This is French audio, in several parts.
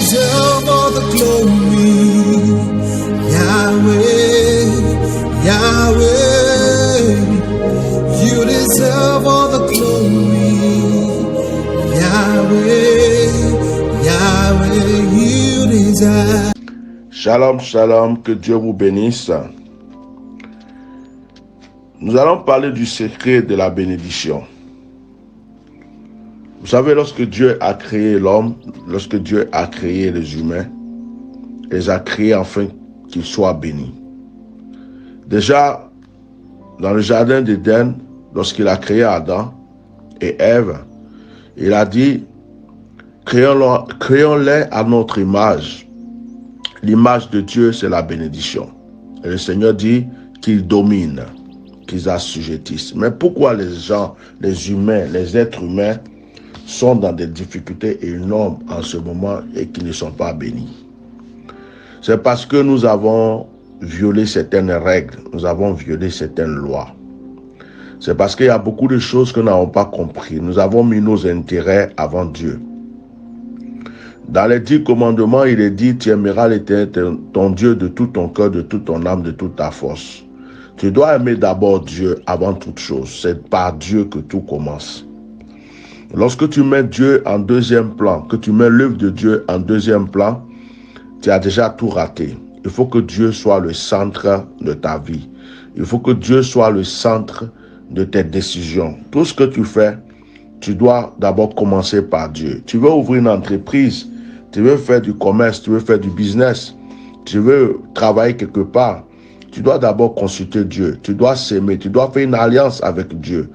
deserve all the glory, Yahweh, Yahweh. You deserve all the glory, Yahweh, Yahweh. You deserve. Shalom, shalom, que Dieu vous bénisse. Nous allons parler du secret de la bénédiction. Vous savez, lorsque Dieu a créé l'homme, lorsque Dieu a créé les humains, il les a créés afin qu'ils soient bénis. Déjà, dans le jardin d'Éden, lorsqu'il a créé Adam et Ève, il a dit, créons-les à notre image. L'image de Dieu, c'est la bénédiction. Et le Seigneur dit qu'ils dominent, qu'ils assujettissent. Mais pourquoi les gens, les humains, les êtres humains sont dans des difficultés énormes en ce moment et qui ne sont pas bénis? C'est parce que nous avons violé certaines règles, nous avons violé certaines lois. C'est parce qu'il y a beaucoup de choses que nous n'avons pas compris. Nous avons mis nos intérêts avant Dieu. Dans les 10 commandements, il est dit, tu aimeras l'Éternel, ton Dieu, de tout ton cœur, de toute ton âme, de toute ta force. Tu dois aimer d'abord Dieu avant toute chose. C'est par Dieu que tout commence. Lorsque tu mets Dieu en deuxième plan, que tu mets l'œuvre de Dieu en deuxième plan, tu as déjà tout raté. Il faut que Dieu soit le centre de ta vie. Il faut que Dieu soit le centre de tes décisions. Tout ce que tu fais, tu dois d'abord commencer par Dieu. Tu veux ouvrir une entreprise, tu veux faire du commerce, tu veux faire du business, tu veux travailler quelque part, tu dois d'abord consulter Dieu. Tu dois s'aimer, tu dois faire une alliance avec Dieu.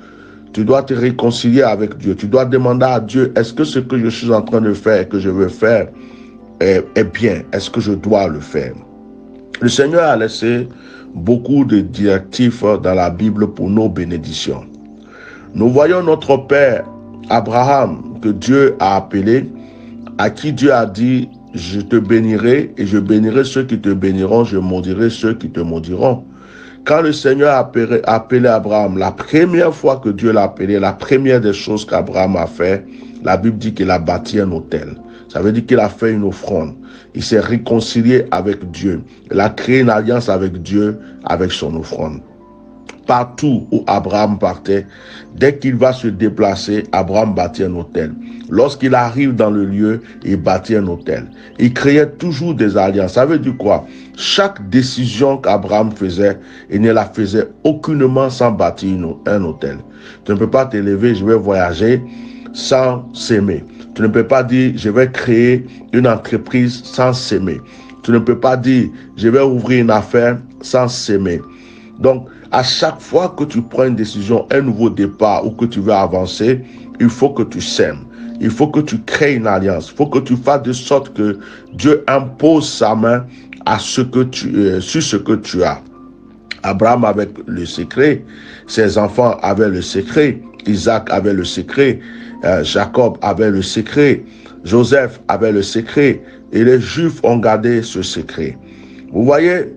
Tu dois te réconcilier avec Dieu. Tu dois demander à Dieu, est-ce que ce que je suis en train de faire et que je veux faire est bien? Est-ce que je dois le faire? Le Seigneur a laissé beaucoup de directives dans la Bible pour nos bénédictions. Nous voyons notre père Abraham que Dieu a appelé, à qui Dieu a dit, je te bénirai et je bénirai ceux qui te béniront, je maudirai ceux qui te maudiront. Quand le Seigneur a appelé Abraham, la première fois que Dieu l'a appelé, la première des choses qu'Abraham a fait, la Bible dit qu'il a bâti un autel. Ça veut dire qu'il a fait une offrande. Il s'est réconcilié avec Dieu. Il a créé une alliance avec Dieu avec son offrande. Partout où Abraham partait, dès qu'il va se déplacer, Abraham bâtit un autel. Lorsqu'il arrive dans le lieu, il bâtit un autel. Il créait toujours des alliances. Ça veut dire quoi? Chaque décision qu'Abraham faisait, il ne la faisait aucunement sans bâtir un autel. Tu ne peux pas te lever, je vais voyager sans s'aimer. Tu ne peux pas dire, je vais créer une entreprise sans s'aimer. Tu ne peux pas dire, je vais ouvrir une affaire sans s'aimer. Donc, à chaque fois que tu prends une décision, un nouveau départ ou que tu veux avancer, il faut que tu s'aimes. Il faut que tu crées une alliance. Il faut que tu fasses de sorte que Dieu impose sa main à sur ce que tu as. Abraham avait le secret, ses enfants avaient le secret, Isaac avait le secret, Jacob avait le secret, Joseph avait le secret, et les Juifs ont gardé ce secret. Vous voyez,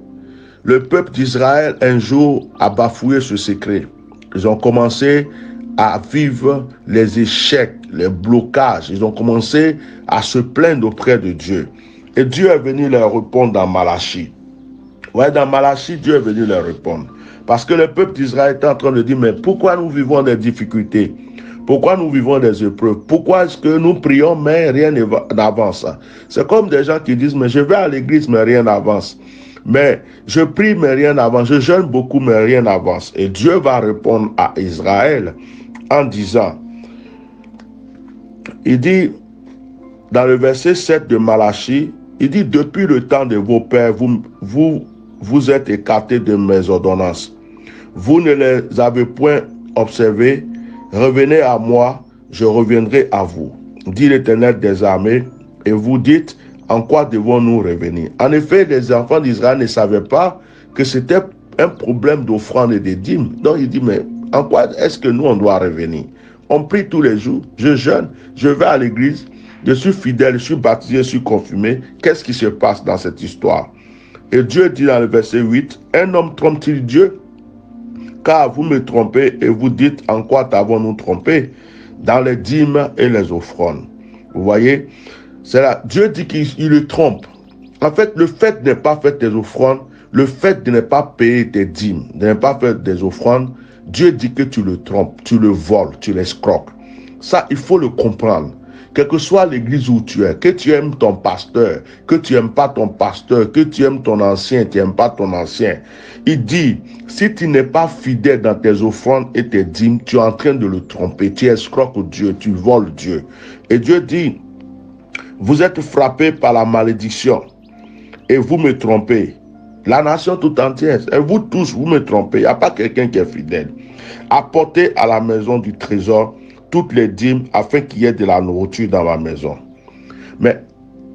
le peuple d'Israël, un jour, a bafoué ce secret. Ils ont commencé à vivre les échecs, les blocages. Ils ont commencé à se plaindre auprès de Dieu. Et Dieu est venu leur répondre dans Malachie. Ouais, dans Malachie, Dieu est venu leur répondre. Parce que le peuple d'Israël était en train de dire, mais pourquoi nous vivons des difficultés? Pourquoi nous vivons des épreuves? Pourquoi est-ce que nous prions, mais rien n'avance? C'est comme des gens qui disent, mais je vais à l'église, mais rien n'avance. Mais je prie, mais rien n'avance. Je jeûne beaucoup, mais rien n'avance. Et Dieu va répondre à Israël en disant, il dit, dans le verset 7 de Malachie, il dit, depuis le temps de vos pères, vous êtes écartés de mes ordonnances. Vous ne les avez point observées. Revenez à moi, je reviendrai à vous, dit l'Éternel des armées. Et vous dites, en quoi devons-nous revenir? En effet, les enfants d'Israël ne savaient pas que c'était un problème d'offrande et de dîmes. Donc il dit, mais en quoi est-ce que nous, on doit revenir? On prie tous les jours, je jeûne, je vais à l'église, je suis fidèle, je suis baptisé, je suis confirmé. Qu'est-ce qui se passe dans cette histoire? Et Dieu dit dans le verset 8, un homme trompe-t-il Dieu? Car vous me trompez et vous dites, en quoi t'avons-nous trompé? Dans les dîmes et les offrandes. Vous voyez, Dieu dit qu'il le trompe. En fait, le fait de ne pas faire tes offrandes, le fait de ne pas payer tes dîmes, de ne pas faire des offrandes, Dieu dit que tu le trompes, tu le voles, tu l'escroques. Ça, il faut le comprendre. Quelle que soit l'église où tu es, que tu aimes ton pasteur, que tu n'aimes pas ton pasteur, que tu aimes ton ancien, tu n'aimes pas ton ancien. Il dit, si tu n'es pas fidèle dans tes offrandes et tes dîmes, tu es en train de le tromper, tu escroques Dieu, tu voles Dieu. Et Dieu dit, vous êtes frappés par la malédiction et vous me trompez. La nation tout entière, et vous tous, vous me trompez. Il n'y a pas quelqu'un qui est fidèle. Apportez à la maison du trésor toutes les dîmes afin qu'il y ait de la nourriture dans ma maison. Mais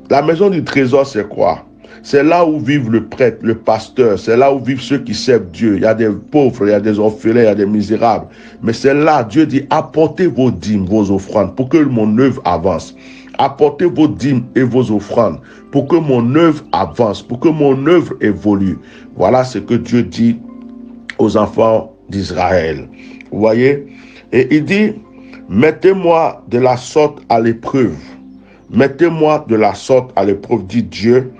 la maison du trésor, c'est quoi? C'est là où vivent le prêtre, le pasteur, c'est là où vivent ceux qui servent Dieu. Il y a des pauvres, il y a des orphelins, il y a des misérables. Mais c'est là, Dieu dit, apportez vos dîmes, vos offrandes, pour que mon œuvre avance. Apportez vos dîmes et vos offrandes, pour que mon œuvre avance, pour que mon œuvre évolue. Voilà ce que Dieu dit aux enfants d'Israël. Vous voyez? Et il dit, mettez-moi de la sorte à l'épreuve. Mettez-moi de la sorte à l'épreuve, dit Dieu.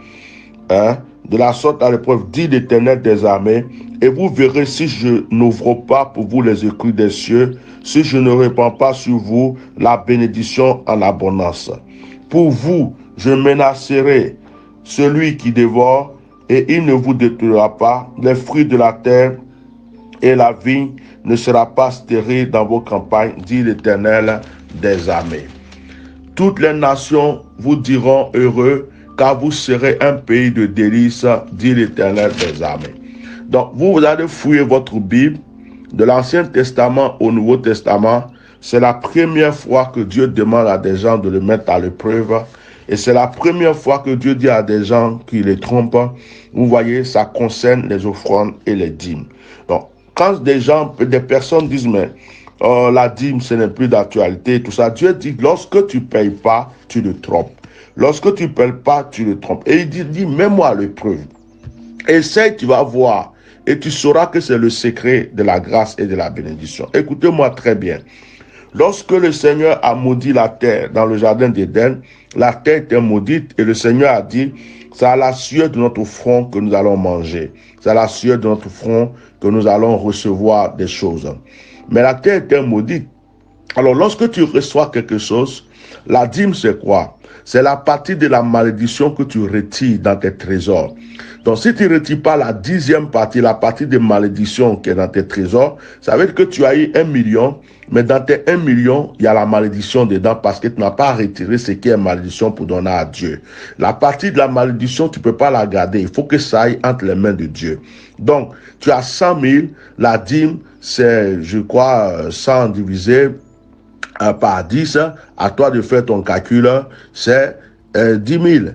De la sorte à l'épreuve, dit l'Éternel des armées, et vous verrez si je n'ouvre pas pour vous les écus des cieux, si je ne répands pas sur vous la bénédiction en abondance. Pour vous, je menacerai celui qui dévore, et il ne vous détruira pas. Les fruits de la terre et la vigne ne sera pas stérile dans vos campagnes, dit l'Éternel des armées. Toutes les nations vous diront heureux, car vous serez un pays de délices, dit l'Éternel des armées. Donc, vous allez fouiller votre Bible, de l'Ancien Testament au Nouveau Testament. C'est la première fois que Dieu demande à des gens de le mettre à l'épreuve. Et c'est la première fois que Dieu dit à des gens qui les trompent. Vous voyez, ça concerne les offrandes et les dîmes. Donc, quand des personnes disent, mais la dîme, ce n'est plus d'actualité, tout ça, Dieu dit, lorsque tu ne payes pas, tu le trompes. Lorsque tu ne payes pas, tu le trompes. Et il dit, mets-moi à l'épreuve. Essaye, tu vas voir. Et tu sauras que c'est le secret de la grâce et de la bénédiction. Écoutez-moi très bien. Lorsque le Seigneur a maudit la terre dans le jardin d'Éden, la terre était maudite et le Seigneur a dit, c'est à la sueur de notre front que nous allons manger. C'est à la sueur de notre front que nous allons recevoir des choses. Mais la terre était maudite. Alors lorsque tu reçois quelque chose, la dîme c'est quoi? C'est la partie de la malédiction que tu retires dans tes trésors. Donc si tu ne retires pas la 10e partie, la partie de malédiction qui est dans tes trésors, ça veut dire que tu as eu 1 million, mais dans tes 1 million, il y a la malédiction dedans parce que tu n'as pas retiré ce qui est malédiction pour donner à Dieu. La partie de la malédiction, tu ne peux pas la garder. Il faut que ça aille entre les mains de Dieu. Donc, tu as 100 000, la dîme, c'est, je crois, 100 divisé par 10, à toi de faire ton calcul, c'est 10 000.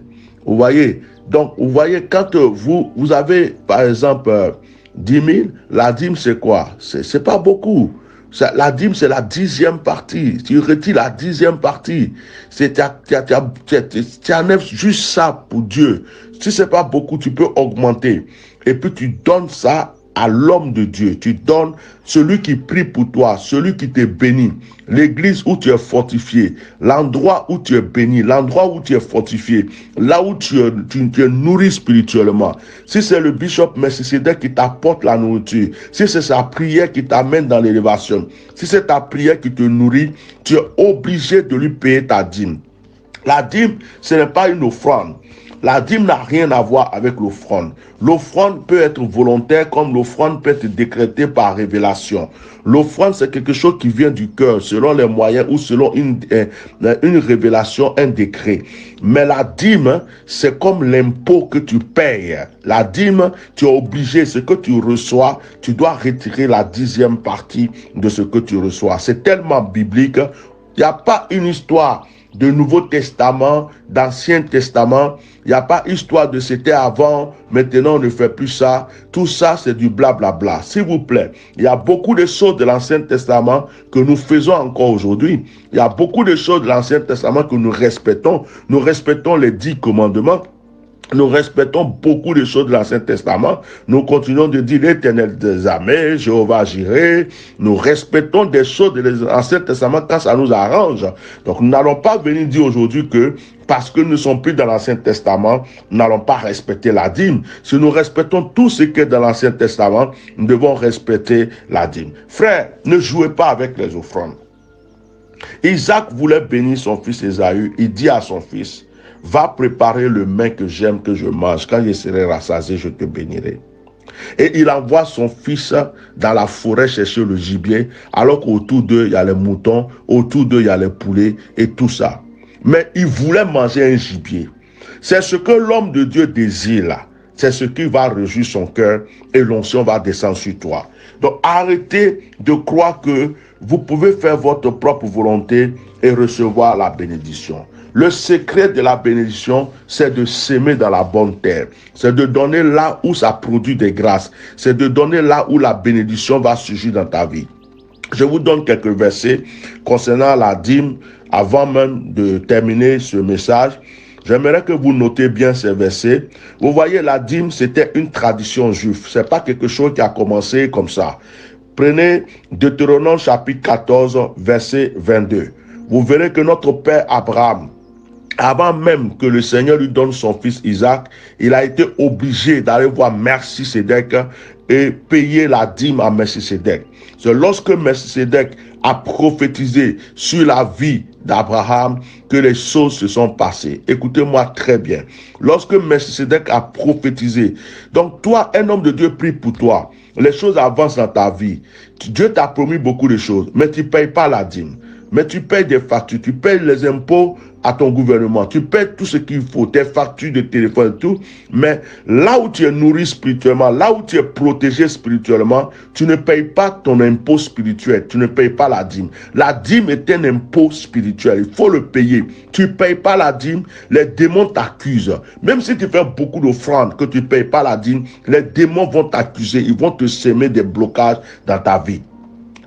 Vous voyez? Donc, vous voyez, quand vous avez, par exemple, 10 000, la dîme, c'est quoi? C'est pas beaucoup. La dîme, c'est la 10e partie. Tu retires la 10e partie. Tu enlèves juste ça pour Dieu. Si c'est pas beaucoup, tu peux augmenter. Et puis, tu donnes ça à l'homme de Dieu. Tu donnes celui qui prie pour toi, celui qui te bénit, l'église où tu es fortifié, l'endroit où tu es béni, l'endroit où tu es fortifié, là où tu es nourri spirituellement. Si c'est le bishop Melchisedec qui t'apporte la nourriture, si c'est sa prière qui t'amène dans l'élévation, si c'est ta prière qui te nourrit, tu es obligé de lui payer ta dîme. La dîme, ce n'est pas une offrande. La dîme n'a rien à voir avec l'offrande. L'offrande peut être volontaire comme l'offrande peut être décrétée par révélation. L'offrande, c'est quelque chose qui vient du cœur, selon les moyens ou selon une révélation, un décret. Mais la dîme, c'est comme l'impôt que tu payes. La dîme, tu es obligé, ce que tu reçois, tu dois retirer la 10e partie de ce que tu reçois. C'est tellement biblique. Il n'y a pas une histoire de Nouveau Testament, d'Ancien Testament. Il n'y a pas histoire de c'était avant, maintenant on ne fait plus ça. Tout ça, c'est du blablabla. S'il vous plaît, il y a beaucoup de choses de l'Ancien Testament que nous faisons encore aujourd'hui. Il y a beaucoup de choses de l'Ancien Testament que nous respectons. Nous respectons les 10 commandements. Nous respectons beaucoup de choses de l'Ancien Testament. Nous continuons de dire l'Éternel des armées, Jéhovah Jireh. Nous respectons des choses de l'Ancien Testament quand ça nous arrange. Donc nous n'allons pas venir dire aujourd'hui que parce que nous ne sommes plus dans l'Ancien Testament, nous n'allons pas respecter la dîme. Si nous respectons tout ce qui est dans l'Ancien Testament, nous devons respecter la dîme. Frère, ne jouez pas avec les offrandes. Isaac voulait bénir son fils Ésaü. Il dit à son fils, va préparer le mets que j'aime que je mange. Quand je serai rassasié, je te bénirai. Et il envoie son fils dans la forêt chercher le gibier, alors qu'autour d'eux, il y a les moutons, autour d'eux, il y a les poulets et tout ça. Mais il voulait manger un gibier. C'est ce que l'homme de Dieu désire là. C'est ce qui va réjouir son cœur et l'onction va descendre sur toi. Donc arrêtez de croire que vous pouvez faire votre propre volonté et recevoir la bénédiction. Le secret de la bénédiction, c'est de s'aimer dans la bonne terre. C'est de donner là où ça produit des grâces. C'est de donner là où la bénédiction va surgir dans ta vie. Je vous donne quelques versets concernant la dîme avant même de terminer ce message. J'aimerais que vous notez bien ces versets. Vous voyez, la dîme, c'était une tradition juive. C'est pas quelque chose qui a commencé comme ça. Prenez Deutéronome chapitre 14, verset 22. Vous verrez que notre père Abraham, avant même que le Seigneur lui donne son fils Isaac, il a été obligé d'aller voir Melchisédek et payer la dîme à Melchisédek. C'est lorsque Melchisédek a prophétisé sur la vie d'Abraham que les choses se sont passées. Écoutez-moi très bien. Lorsque Melchisédek a prophétisé, donc toi, un homme de Dieu prie pour toi, les choses avancent dans ta vie. Dieu t'a promis beaucoup de choses, mais tu ne payes pas la dîme. Mais tu payes des factures, tu payes les impôts à ton gouvernement, tu payes tout ce qu'il faut, tes factures de téléphone et tout. Mais là où tu es nourri spirituellement, là où tu es protégé spirituellement, tu ne payes pas ton impôt spirituel, tu ne payes pas la dîme. La dîme est un impôt spirituel, il faut le payer. Tu ne payes pas la dîme, les démons t'accusent. Même si tu fais beaucoup d'offrandes, que tu ne payes pas la dîme, les démons vont t'accuser, ils vont te semer des blocages dans ta vie.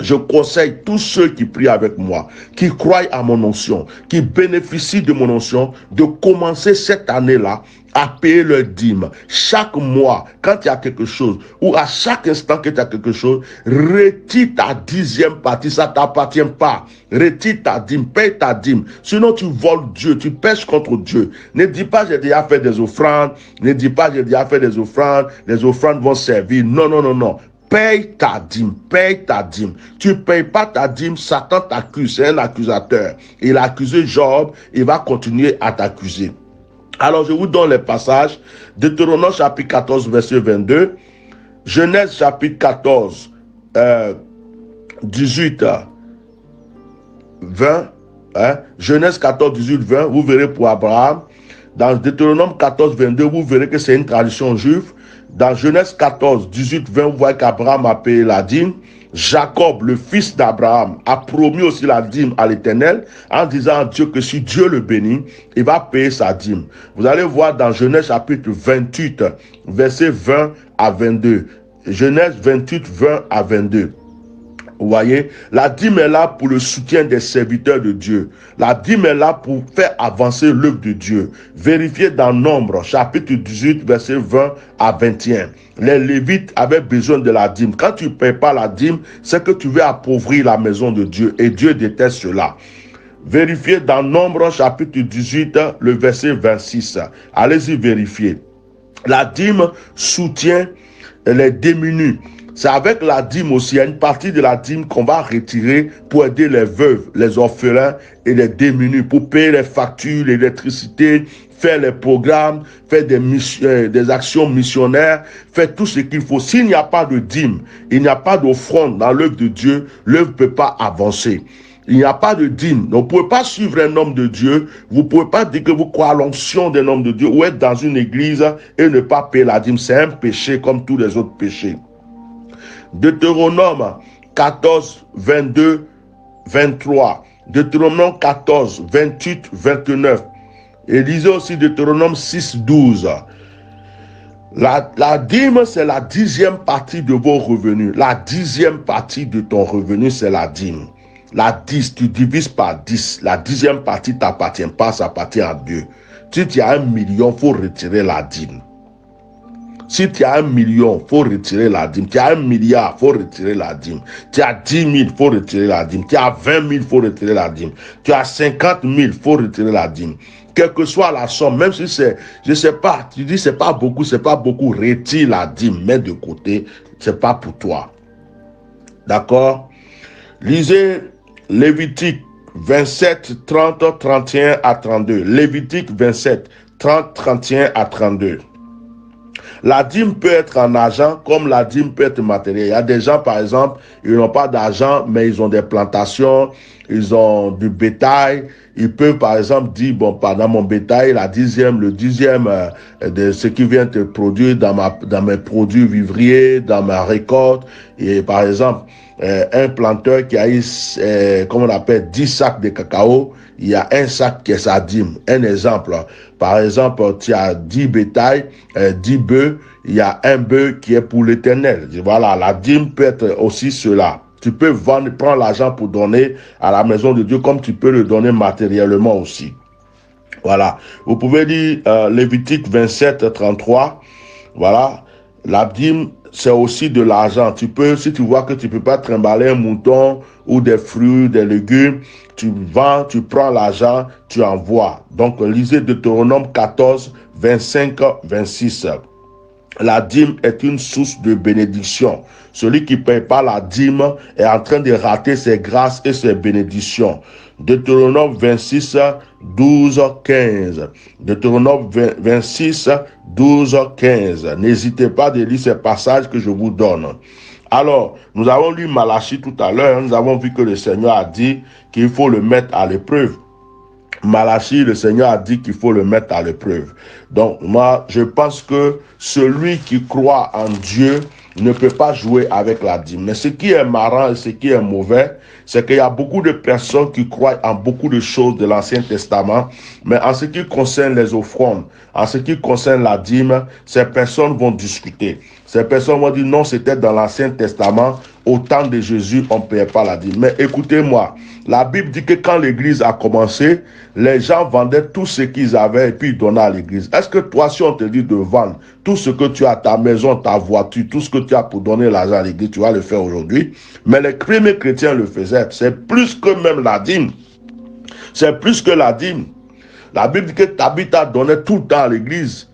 Je conseille tous ceux qui prient avec moi, qui croient à mon onction, qui bénéficient de mon onction, de commencer cette année-là à payer leur dîme. Chaque mois, quand il y a quelque chose, ou à chaque instant que tu as quelque chose, retire ta 10e partie, ça ne t'appartient pas. Retire ta dîme, paye ta dîme. Sinon, tu voles Dieu, tu pèches contre Dieu. Ne dis pas, j'ai déjà fait des offrandes. Ne dis pas, j'ai déjà fait des offrandes. Les offrandes vont servir. Non, non, non, non. Paye ta dîme, paye ta dîme. Tu ne payes pas ta dîme, Satan t'accuse, c'est un accusateur. Il a accusé Job, il va continuer à t'accuser. Alors je vous donne les passages. Deutéronome chapitre 14, verset 22. Genèse chapitre 14, 18, 20. Genèse 14, 18, 20. Vous verrez pour Abraham. Dans Deutéronome 14, 22, vous verrez que c'est une tradition juive. Dans Genèse 14, 18, 20, vous voyez qu'Abraham a payé la dîme. Jacob, le fils d'Abraham, a promis aussi la dîme à l'Éternel en disant à Dieu que si Dieu le bénit, il va payer sa dîme. Vous allez voir dans Genèse chapitre 28, versets 20 à 22. Genèse 28, 20 à 22. Vous voyez, la dîme est là pour le soutien des serviteurs de Dieu. La dîme est là pour faire avancer l'œuvre de Dieu. Vérifiez dans Nombre, chapitre 18, verset 20 à 21. Les Lévites avaient besoin de la dîme. Quand tu ne payes pas la dîme, c'est que tu veux appauvrir la maison de Dieu. Et Dieu déteste cela. Vérifiez dans Nombre, chapitre 18, le verset 26. Allez-y vérifier. La dîme soutient les démunis. C'est avec la dîme aussi, il y a une partie de la dîme qu'on va retirer pour aider les veuves, les orphelins et les démunis, pour payer les factures, l'électricité, faire les programmes, faire des actions missionnaires, faire tout ce qu'il faut. S'il n'y a pas de dîme, il n'y a pas d'offrande dans l'œuvre de Dieu, l'œuvre ne peut pas avancer. Il n'y a pas de dîme. Donc, vous ne pouvez pas suivre un homme de Dieu. Vous ne pouvez pas dire que vous croyez à l'onction d'un homme de Dieu ou être dans une église et ne pas payer la dîme. C'est un péché comme tous les autres péchés. Deutéronome 14, 22, 23. Deutéronome 14, 28, 29. Et lisez aussi Deutéronome 6, 12. La dîme, c'est la 10e partie de vos revenus. La 10e partie de ton revenu, c'est la dîme. La 10, tu divises par 10. La 10e partie ne t'appartient pas, ça appartient à Dieu. Si tu as 1 million, il faut retirer la dîme. Si tu as 1 million, il faut retirer la dîme. Tu as 1 milliard, il faut retirer la dîme. Tu as 10 000, il faut retirer la dîme. Tu as 20 000, il faut retirer la dîme. Tu as 50 000, il faut retirer la dîme. Quelle que soit la somme, même si c'est, je ne sais pas, tu dis c'est pas beaucoup, retire la dîme, mets de côté, c'est pas pour toi. D'accord? Lisez Lévitique 27, 30, 31 à 32. Lévitique 27, 30, 31 à 32. La dîme peut être en argent comme la dîme peut être matérielle. Il y a des gens, par exemple, ils n'ont pas d'argent, mais ils ont des plantations, ils ont du bétail. Ils peuvent, par exemple, dire, bon, pendant mon bétail, le dixième de ce qui vient de produire dans mes produits vivriers, dans ma récolte. Et par exemple, un planteur qui a eu, comment on appelle, 10 sacs de cacao, il y a un sac qui est sa dîme. Un exemple, par exemple, tu as 10 bétails, 10 bœufs, il y a un bœuf qui est pour l'éternel. Voilà, la dîme peut être aussi cela. Tu peux vendre, prendre l'argent pour donner à la maison de Dieu, comme tu peux le donner matériellement aussi. Voilà. Vous pouvez dire Lévitique 27, 33. Voilà. La dîme, c'est aussi de l'argent. Tu peux, si tu vois que tu peux pas trimballer un mouton ou des fruits, des légumes, tu vends, tu prends l'argent, tu envoies. Donc, lisez Deutéronome 14, 25, 26. La dîme est une source de bénédiction. Celui qui ne paye pas la dîme est en train de rater ses grâces et ses bénédictions. Deutéronome 26, 12, 15. Deutéronome 26, 12, 15. N'hésitez pas de lire ces passages que je vous donne. Alors, nous avons lu Malachie tout à l'heure. Nous avons vu que le Seigneur a dit qu'il faut le mettre à l'épreuve. Malachie, le Seigneur a dit qu'il faut le mettre à l'épreuve. Donc, moi, je pense que celui qui croit en Dieu ne peut pas jouer avec la dîme. Mais ce qui est marrant et ce qui est mauvais, c'est qu'il y a beaucoup de personnes qui croient en beaucoup de choses de l'Ancien Testament, mais en ce qui concerne les offrandes, en ce qui concerne la dîme, ces personnes vont discuter. Ces personnes vont dire non, c'était dans l'Ancien Testament, au temps de Jésus, on ne payait pas la dîme. Mais écoutez-moi, la Bible dit que quand l'église a commencé, les gens vendaient tout ce qu'ils avaient et puis ils donnaient à l'église. Est-ce que toi, si on te dit de vendre tout ce que tu as, ta maison, ta voiture, tout ce que tu as pour donner l'argent à l'église, tu vas le faire aujourd'hui? Mais les premiers chrétiens le faisaient. C'est plus que même la dîme. C'est plus que la dîme. La Bible dit que Tabitha donnait tout le temps à l'église.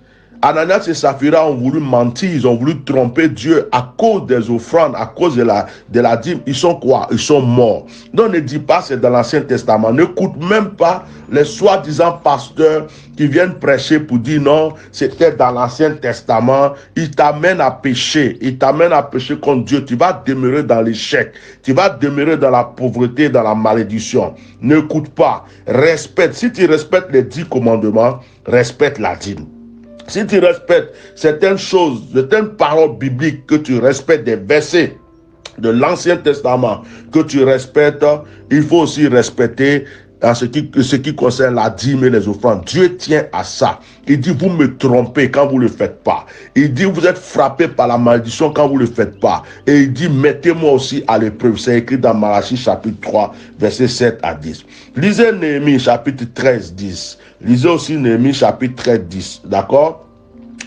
Ananias et Saphira ont voulu mentir, ils ont voulu tromper Dieu à cause des offrandes, à cause de la dîme. Ils sont quoi? Ils sont morts. Donc ne dis pas c'est dans l'Ancien Testament. N'écoute même pas les soi-disant pasteurs qui viennent prêcher pour dire non, c'était dans l'Ancien Testament. Ils t'amènent à pécher. Ils t'amènent à pécher contre Dieu. Tu vas demeurer dans l'échec. Tu vas demeurer dans la pauvreté, dans la malédiction. N'écoute pas. Respecte. Si tu respectes les 10 commandements, respecte la dîme. Si tu respectes certaines choses, certaines paroles bibliques, que tu respectes des versets de l'Ancien Testament, que tu respectes, il faut aussi respecter en ce qui concerne la dîme et les offrandes. Dieu tient à ça. Il dit, vous me trompez quand vous ne le faites pas. Il dit, vous êtes frappés par la malédiction quand vous ne le faites pas. Et il dit, mettez-moi aussi à l'épreuve. C'est écrit dans Malachie chapitre 3, versets 7 à 10. Lisez Néhémie chapitre 13, 10. Lisez aussi Néhémie chapitre 13, 10. D'accord?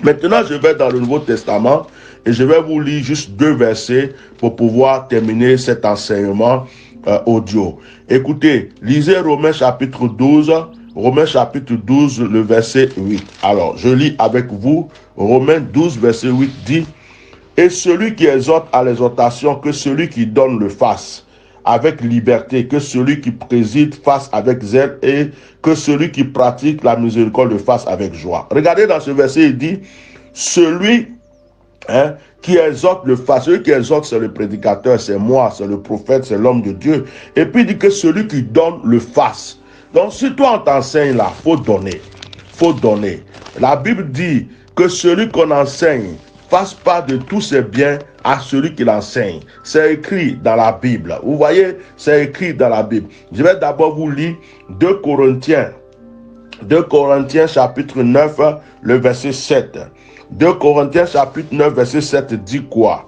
Maintenant, je vais dans le Nouveau Testament et je vais vous lire juste 2 versets pour pouvoir terminer cet enseignement audio. Écoutez, lisez Romains chapitre 12, le verset 8. Alors, je lis avec vous. Romains 12, verset 8 dit, « Et celui qui exhorte à l'exhortation, que celui qui donne le fasse avec liberté, que celui qui préside fasse avec zèle et que celui qui pratique la miséricorde le fasse avec joie. » Regardez dans ce verset, il dit, celui qui exhorte le fasse. Celui qui exhorte, c'est le prédicateur, c'est moi, c'est le prophète, c'est l'homme de Dieu. Et puis il dit que celui qui donne le fasse. Donc si toi on t'enseigne là, faut donner. Faut donner. La Bible dit que celui qu'on enseigne fasse part de tous ses biens à celui qui l'enseigne. C'est écrit dans la Bible. Vous voyez, c'est écrit dans la Bible. Je vais d'abord vous lire 2 Corinthiens chapitre 9, le verset 7. 2 Corinthiens chapitre 9, verset 7 dit quoi?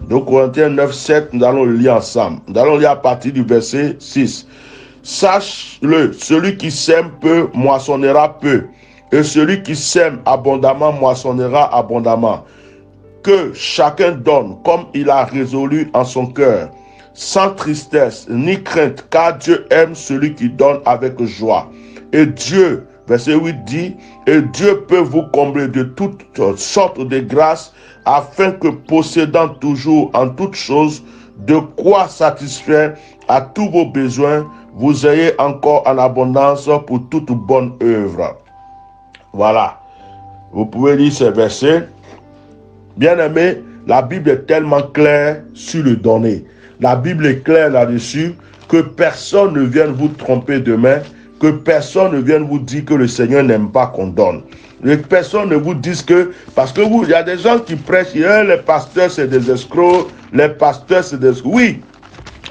2 Corinthiens 9, 7, nous allons le lire ensemble. Nous allons lire à partir du verset 6. Sache-le, celui qui sème peu moissonnera peu. et celui qui sème abondamment moissonnera abondamment. Que chacun donne comme il a résolu en son cœur, sans tristesse ni crainte, car Dieu aime celui qui donne avec joie. Et Dieu, verset 8 dit, et Dieu peut vous combler de toutes sortes de grâces, afin que possédant toujours en toutes choses de quoi satisfaire à tous vos besoins, vous ayez encore en abondance pour toute bonne œuvre. Voilà. Vous pouvez lire ces versets. Bien-aimé, la Bible est tellement claire sur le donner. La Bible est claire là-dessus, que personne ne vienne vous tromper demain, que personne ne vienne vous dire que le Seigneur n'aime pas qu'on donne. Que personne ne vous dise que, parce que il y a des gens qui prêchent, les pasteurs c'est des escrocs, les pasteurs c'est des escrocs. Oui,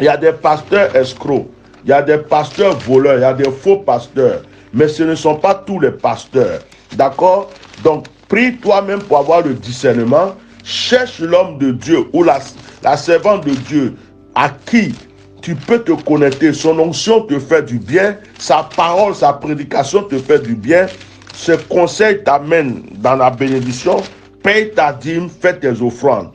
il y a des pasteurs escrocs, il y a des pasteurs voleurs, il y a des faux pasteurs, mais ce ne sont pas tous les pasteurs. D'accord? Donc, prie toi-même pour avoir le discernement. Cherche l'homme de Dieu ou la servante de Dieu à qui tu peux te connecter. Son onction te fait du bien. Sa parole, sa prédication te fait du bien. Ce conseil t'amène dans la bénédiction. Paye ta dîme, fais tes offrandes.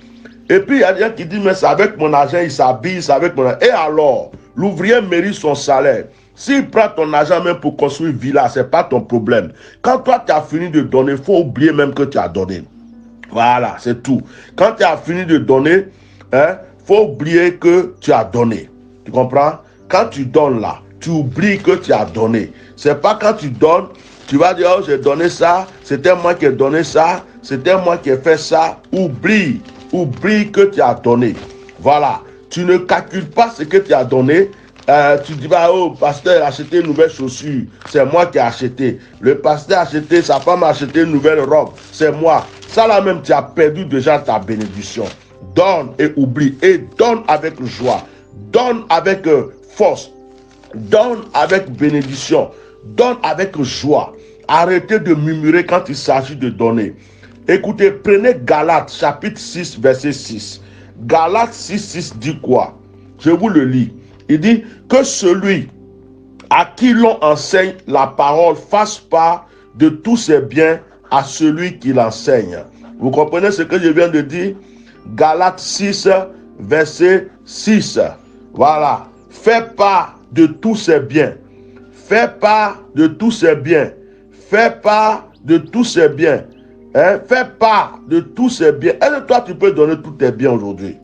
Et puis, il y a des gens qui disent, mais c'est avec mon argent, il s'habille, c'est avec mon argent. Et alors, l'ouvrier mérite son salaire. S'il prend ton argent même pour construire une villa, ce n'est pas ton problème. Quand toi, tu as fini de donner, il faut oublier même que tu as donné. Voilà, c'est tout. Quand tu as fini de donner, faut oublier que tu as donné. Tu comprends? Quand tu donnes là, tu oublies que tu as donné. C'est pas quand tu donnes, tu vas dire, oh, j'ai donné ça, c'était moi qui ai donné ça, c'était moi qui ai fait ça. Oublie que tu as donné. Voilà. Tu ne calcules pas ce que tu as donné. Tu dis, bah, oh, pasteur a acheté une nouvelle chaussure, c'est moi qui ai acheté. Le pasteur a acheté, sa femme a acheté une nouvelle robe, c'est moi. Ça là même, tu as perdu déjà ta bénédiction. Donne et oublie, et donne avec joie, donne avec force, donne avec bénédiction, donne avec joie. Arrêtez de murmurer quand il s'agit de donner. Écoutez, prenez Galates chapitre 6 verset 6. Galates 6, 6 dit quoi? Je vous le lis. Il dit que celui à qui l'on enseigne la parole fasse part de tous ses biens à celui qui l'enseigne. Vous comprenez ce que je viens de dire? Galates 6, verset 6. Voilà. Fais part de tous ses biens. Fais part de tous ses biens. Fais part de tous ses biens. Fais part de tous ses biens. Est-ce que toi, tu peux donner tous tes biens aujourd'hui?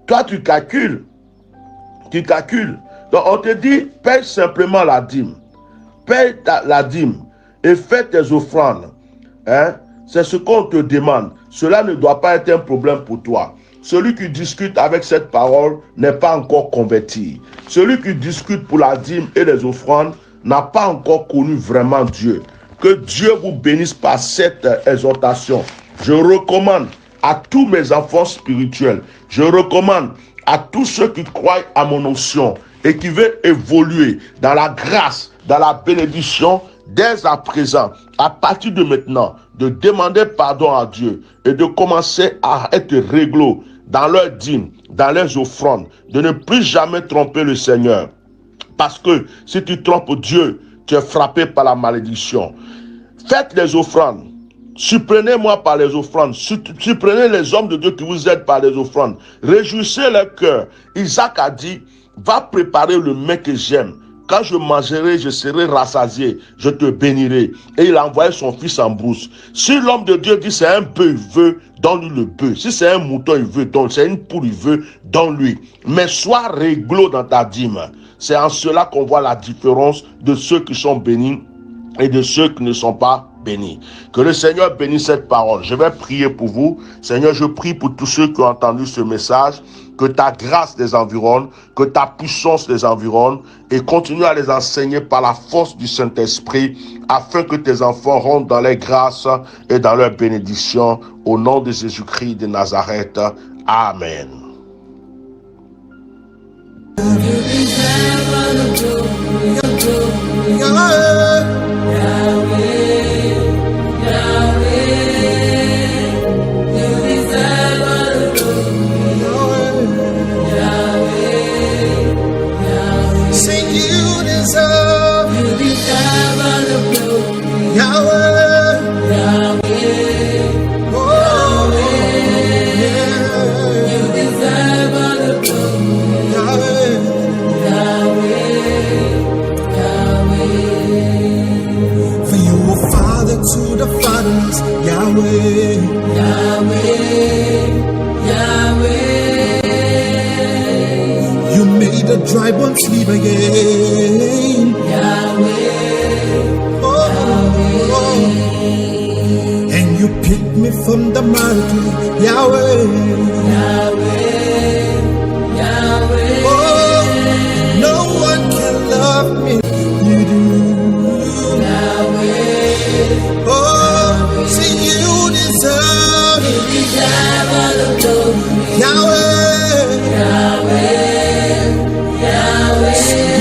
Toi, tu calcules. Tu calcules. Donc, on te dit, paye simplement la dîme. Paye la dîme et fais tes offrandes. C'est ce qu'on te demande. Cela ne doit pas être un problème pour toi. Celui qui discute avec cette parole n'est pas encore converti. Celui qui discute pour la dîme et les offrandes n'a pas encore connu vraiment Dieu. Que Dieu vous bénisse par cette exhortation. Je recommande à tous mes enfants spirituels, je recommande à tous ceux qui croient à mon onction et qui veulent évoluer dans la grâce, dans la bénédiction, dès à présent, à partir de maintenant, de demander pardon à Dieu et de commencer à être réglo dans leurs dîmes, dans leurs offrandes, de ne plus jamais tromper le Seigneur. Parce que si tu trompes Dieu, tu es frappé par la malédiction. Faites les offrandes. Surprenez-moi par les offrandes. Surprenez les hommes de Dieu qui vous aident par les offrandes. Réjouissez leur cœur. Isaac a dit, va préparer le mets que j'aime. Quand je mangerai, je serai rassasié. Je te bénirai. Et il a envoyé son fils en brousse. Si l'homme de Dieu dit c'est un bœuf, il veut, donne-lui le bœuf. Si c'est un mouton, il veut, donne. C'est une poule, il veut, donne-lui. Mais sois réglo dans ta dîme. C'est en cela qu'on voit la différence de ceux qui sont bénis et de ceux qui ne sont pas bénis. Que le Seigneur bénisse cette parole. Je vais prier pour vous. Seigneur, je prie pour tous ceux qui ont entendu ce message. Que ta grâce les environne, que ta puissance les environne et continue à les enseigner par la force du Saint-Esprit afin que tes enfants rentrent dans les grâces et dans leurs bénédictions au nom de Jésus-Christ de Nazareth. Amen. sleep again. Oh, and you picked me from the mountain, Yahweh. Oh, no one can love me, you do. Oh, see, you deserve all the glory, Yahweh.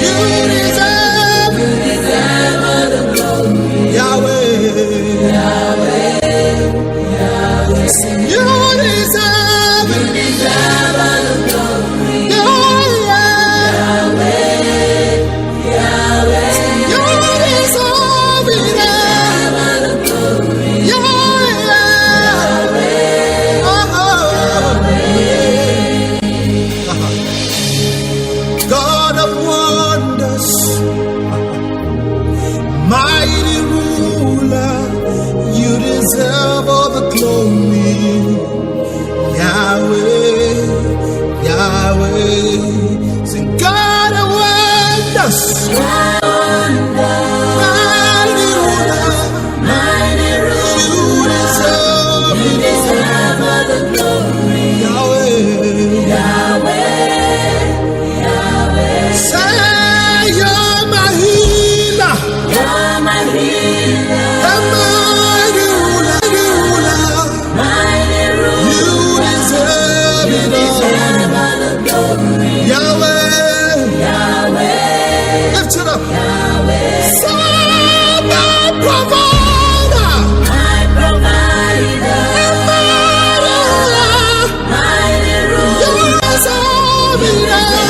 You deserve all the glory, Yahweh. You deserve all the glory, Yahweh. You deserve it, God of wonders, mighty ruler, you deserve all the glory, Yahweh, Yahweh. Sing, God of wonders, mighty ruler, you deserve all the glory, Yahweh. Say you're my healer, the mighty ruler, you deserve it all, Yahweh, lift it up, say my provider, the mighty ruler, you deserve it all.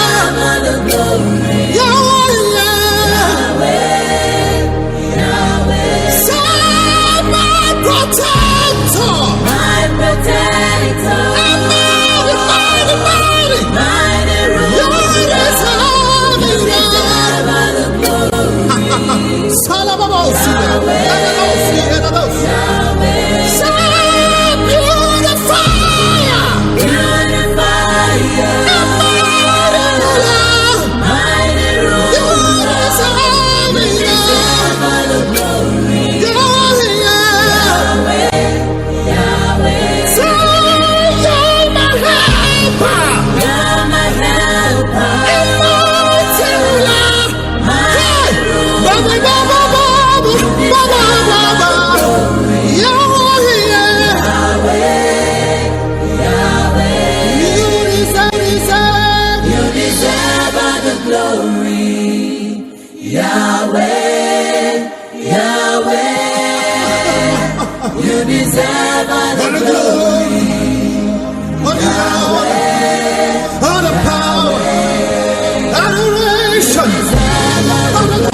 You deserve all the glory, all the honor, all the power, adoration, all the